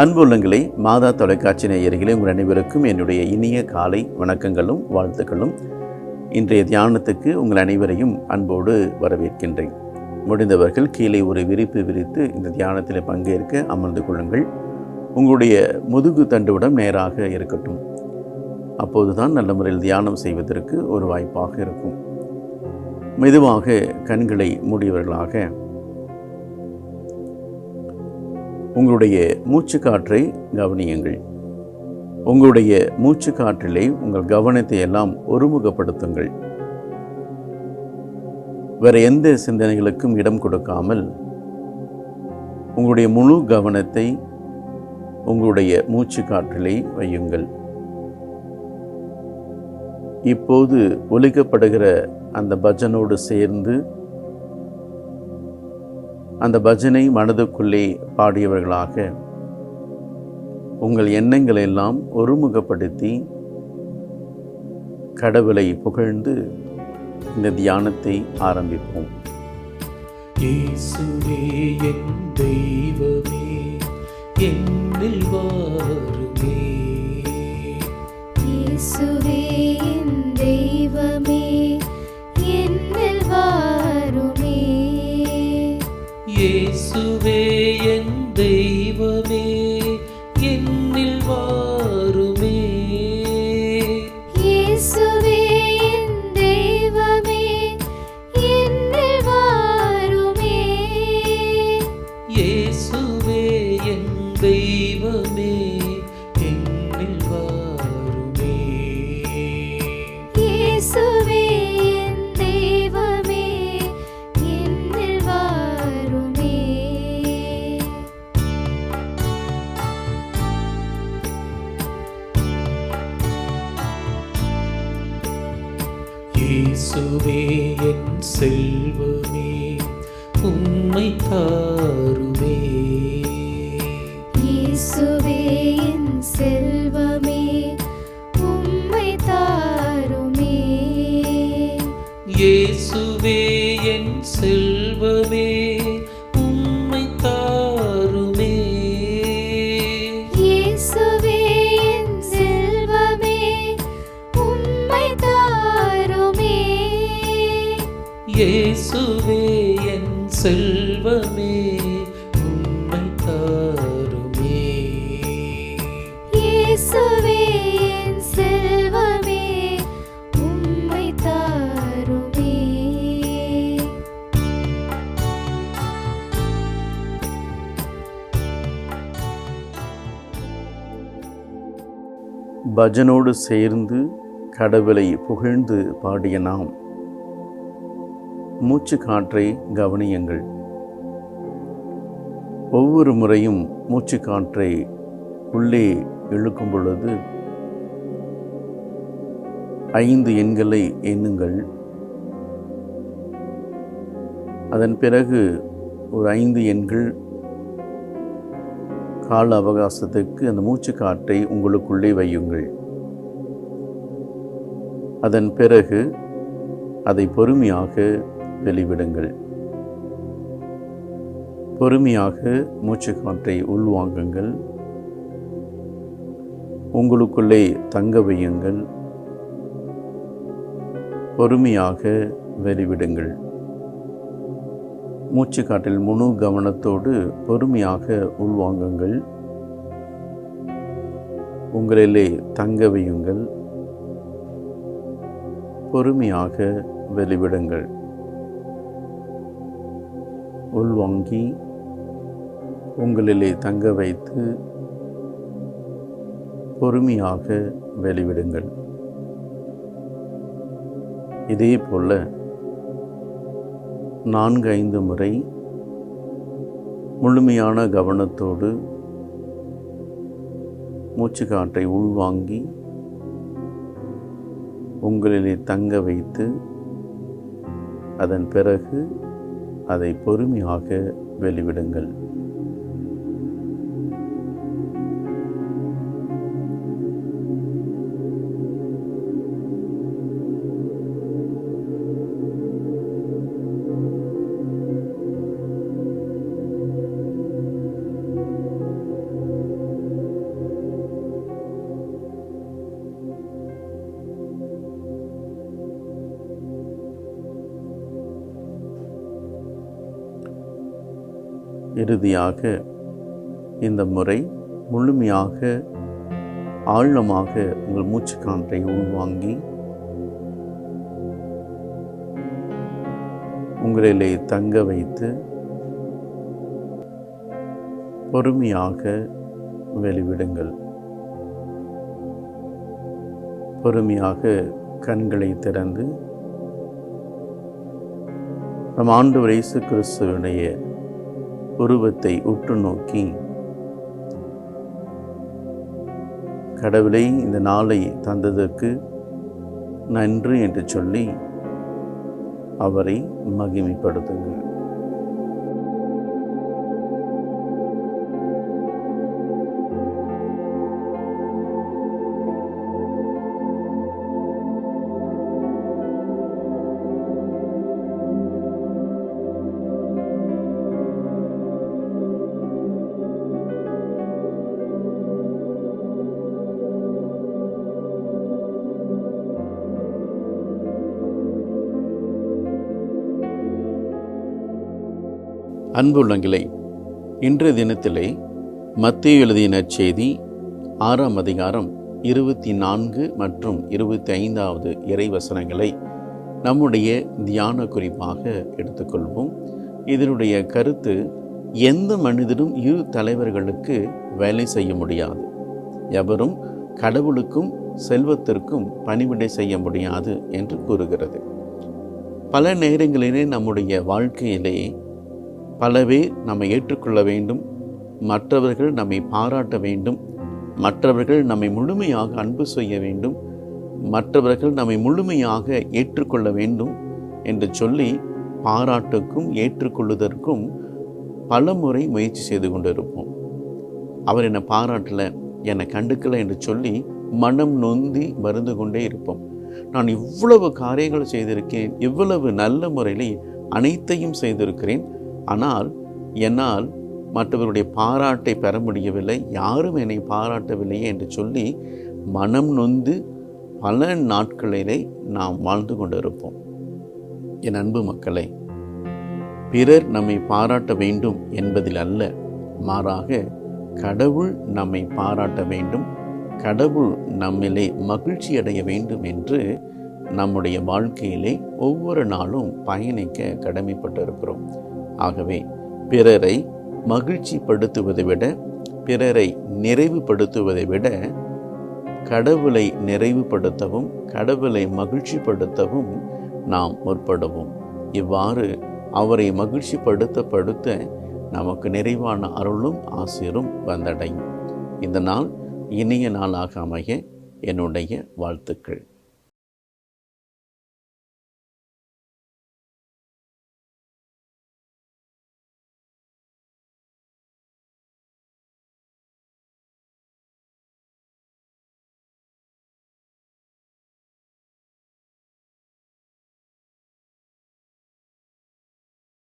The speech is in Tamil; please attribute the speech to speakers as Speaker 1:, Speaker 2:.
Speaker 1: அன்புள்ளங்களே, மாதா தொலைக்காட்சி நேயர்களே, உங்கள் அனைவருக்கும் என்னுடைய இனிய காலை வணக்கங்களும் வாழ்த்துக்களும். இன்றைய தியானத்துக்கு உங்கள் அனைவரையும் அன்போடு வரவேற்கின்றேன். முடிந்தவர்கள் கீழே ஒரு விரிப்பு விரித்து இந்த தியானத்தில் பங்கேற்க அமர்ந்து கொள்ளுங்கள். உங்களுடைய முதுகு தண்டுவிடம் நேராக இருக்கட்டும். அப்போதுதான் நல்ல முறையில் தியானம் செய்வதற்கு ஒரு வாய்ப்பாக இருக்கும். மெதுவாக கண்களை மூடியவர்களாக உங்களுடைய மூச்சு காற்றை கவனியுங்கள். உங்களுடைய மூச்சு காற்றிலே உங்கள் கவனத்தை எல்லாம் ஒருமுகப்படுத்துங்கள். வேற எந்த சிந்தனைகளுக்கும் இடம் கொடுக்காமல் உங்களுடைய முழு கவனத்தை உங்களுடைய மூச்சு காற்றிலே வையுங்கள். இப்போது ஒலிக்கப்படுகிற அந்த பஜனோடு சேர்ந்து அந்த பஜனை மனதுக்குள்ளே பாடியவர்களாக உங்கள் எண்ணங்களை எல்லாம் ஒருமுகப்படுத்தி கடவுளை புகழ்ந்து இந்த தியானத்தை ஆரம்பிப்போம்.
Speaker 2: இயேசுவே என் தெய்வமே, என்னில் வாருமே.
Speaker 3: இயேசுவே என் தெய்வமே, என்னில் வாருமே.
Speaker 2: இயேசுவே என் தெய்வமே, என்னில் வாருமே.
Speaker 3: இயேசுவே என் தெய்வமே, என்னில் வாருமே.
Speaker 2: இயேசுவே என் தெய்வமே, என்னில் வாருமே.
Speaker 3: இயேசுவே என் தெய்வமே, என்னில் வாருமே.
Speaker 2: இயேசுவே என் செல்வமே, உம்மை தாருமே.
Speaker 3: இயேசுவே என் செல்வமே, உம்மை தாருமே.
Speaker 2: இயேசுவே என் செல்வமே, உம்மை தாருமே.
Speaker 3: இயேசுவே என் செல்வமே, உம்மை தாருமே.
Speaker 2: இயேசுவே என் செல்வமே, உம்மை தாருமே.
Speaker 3: இயேசுவே என் செல்வமே, உம்மை தாருமே.
Speaker 1: பஜனோடு சேர்ந்து கடவுளை புகழ்ந்து பாடிய நாம் மூச்சு காற்றை கவனியுங்கள். ஒவ்வொரு முறையும் மூச்சு காற்றை உள்ளே இழுக்கும் பொழுது 5 எண்களை எண்ணுங்கள். அதன் பிறகு ஒரு 5 எண்கள் கால அவகாசத்துக்கு அந்த மூச்சு காற்றை உங்களுக்குள்ளே வையுங்கள். அதன் பிறகு அதை பொறுமையாக வெளிவிடுங்கள். பொறுமையாக மூச்சு காற்றை உள்வாங்குங்கள். உங்களுக்குள்ளே தங்க வையுங்கள். பொறுமையாக வெளிவிடுங்கள். மூச்சு காற்றில் முழு கவனத்தோடு பொறுமையாக உள்வாங்குங்கள். உங்களிலே தங்க வையுங்கள். பொறுமையாக வெளிவிடுங்கள். உள்வாங்கி உங்களிலே தங்க வைத்து பொறுமையாக வெளிவிடுங்கள். இதே போல 4-5 முறை முழுமையான கவனத்தோடு மூச்சு காற்றை உள்வாங்கி உங்களிலே தங்க வைத்து அதன் பிறகு அதை பொறுமையாக வெளிவிடுங்கள். இறுதியாக இந்த முறை முழுமையாக ஆழமாக உங்கள் மூச்சுக்காற்றை உள்வாங்கி உங்களிலே தங்க வைத்து பொறுமையாக வெளிவிடுங்கள். பொறுமையாக கண்களை திறந்து நம் ஆண்டவர் இயேசு கிறிஸ்துவினுடைய உருவத்தை உற்று நோக்கி, கடவுளை இந்த நாளை தந்ததற்கு நன்றி என்று சொல்லி அவரை மகிமைப்படுத்துங்கள். அன்புள்ளங்களே, இன்றைய தினத்திலே மத்தேயு எழுதிய நற்செய்தி 6ஆம் அதிகாரம் 24 மற்றும் 25வது இறைவசனங்களை நம்முடைய தியான குறிப்பாக எடுத்துக்கொள்வோம். இதனுடைய கருத்து, எந்த மனிதனும் இரு தலைவர்களுக்கு வேலை செய்ய முடியாது. எவரும் கடவுளுக்கும் செல்வத்திற்கும் பணிவிடை செய்ய முடியாது என்று கூறுகிறது. பல நேரங்களிலே நம்முடைய வாழ்க்கையிலே பல பேர் நம்மை ஏற்றுக்கொள்ள வேண்டும், மற்றவர்கள் நம்மை பாராட்ட வேண்டும், மற்றவர்கள் நம்மை முழுமையாக அன்பு செய்ய வேண்டும், மற்றவர்கள் நம்மை முழுமையாக ஏற்றுக்கொள்ள வேண்டும் என்று சொல்லி பாராட்டுக்கும் ஏற்றுக்கொள்வதற்கும் பல முறை முயற்சி செய்து கொண்டிருப்போம். அவர் என்னை பாராட்டலை, என்னை கண்டுக்கலை என்று சொல்லி மனம் நொந்தி மருந்து கொண்டே இருப்போம். நான் இவ்வளவு காரியங்கள் செய்திருக்கிறேன், இவ்வளவு நல்ல முறையில் அனைத்தையும் செய்திருக்கிறேன், ஆனால் என்னால் மற்றவருடைய பாராட்டை பெற முடியவில்லை, யாரும் என்னை பாராட்டவில்லையே என்று சொல்லி மனம் நொந்து பல நாட்களிலே நாம் வாழ்ந்து கொண்டிருப்போம். என் அன்பு மக்களே, பிறர் நம்மை பாராட்ட வேண்டும் என்பதில் அல்ல, மாறாக கடவுள் நம்மை பாராட்ட வேண்டும், கடவுள் நம்மிலே மகிழ்ச்சி அடைய வேண்டும் என்று நம்முடைய வாழ்க்கையிலே ஒவ்வொரு நாளும் பயணிக்க கடமைப்பட்டிருக்கிறோம். ஆகவே பிறரை மகிழ்ச்சிப்படுத்துவதை விட, பிறரை நிறைவுபடுத்துவதை விட கடவுளை நிறைவுபடுத்தவும் கடவுளை மகிழ்ச்சிப்படுத்தவும் நாம் முற்படுவோம். இவ்வாறு அவரை மகிழ்ச்சிப்படுத்த நமக்கு நிறைவான அருளும் ஆசீரும் வந்தடையும். இந்த நாள் இனிய நாளாக அமைய என்னுடைய வாழ்த்துக்கள்.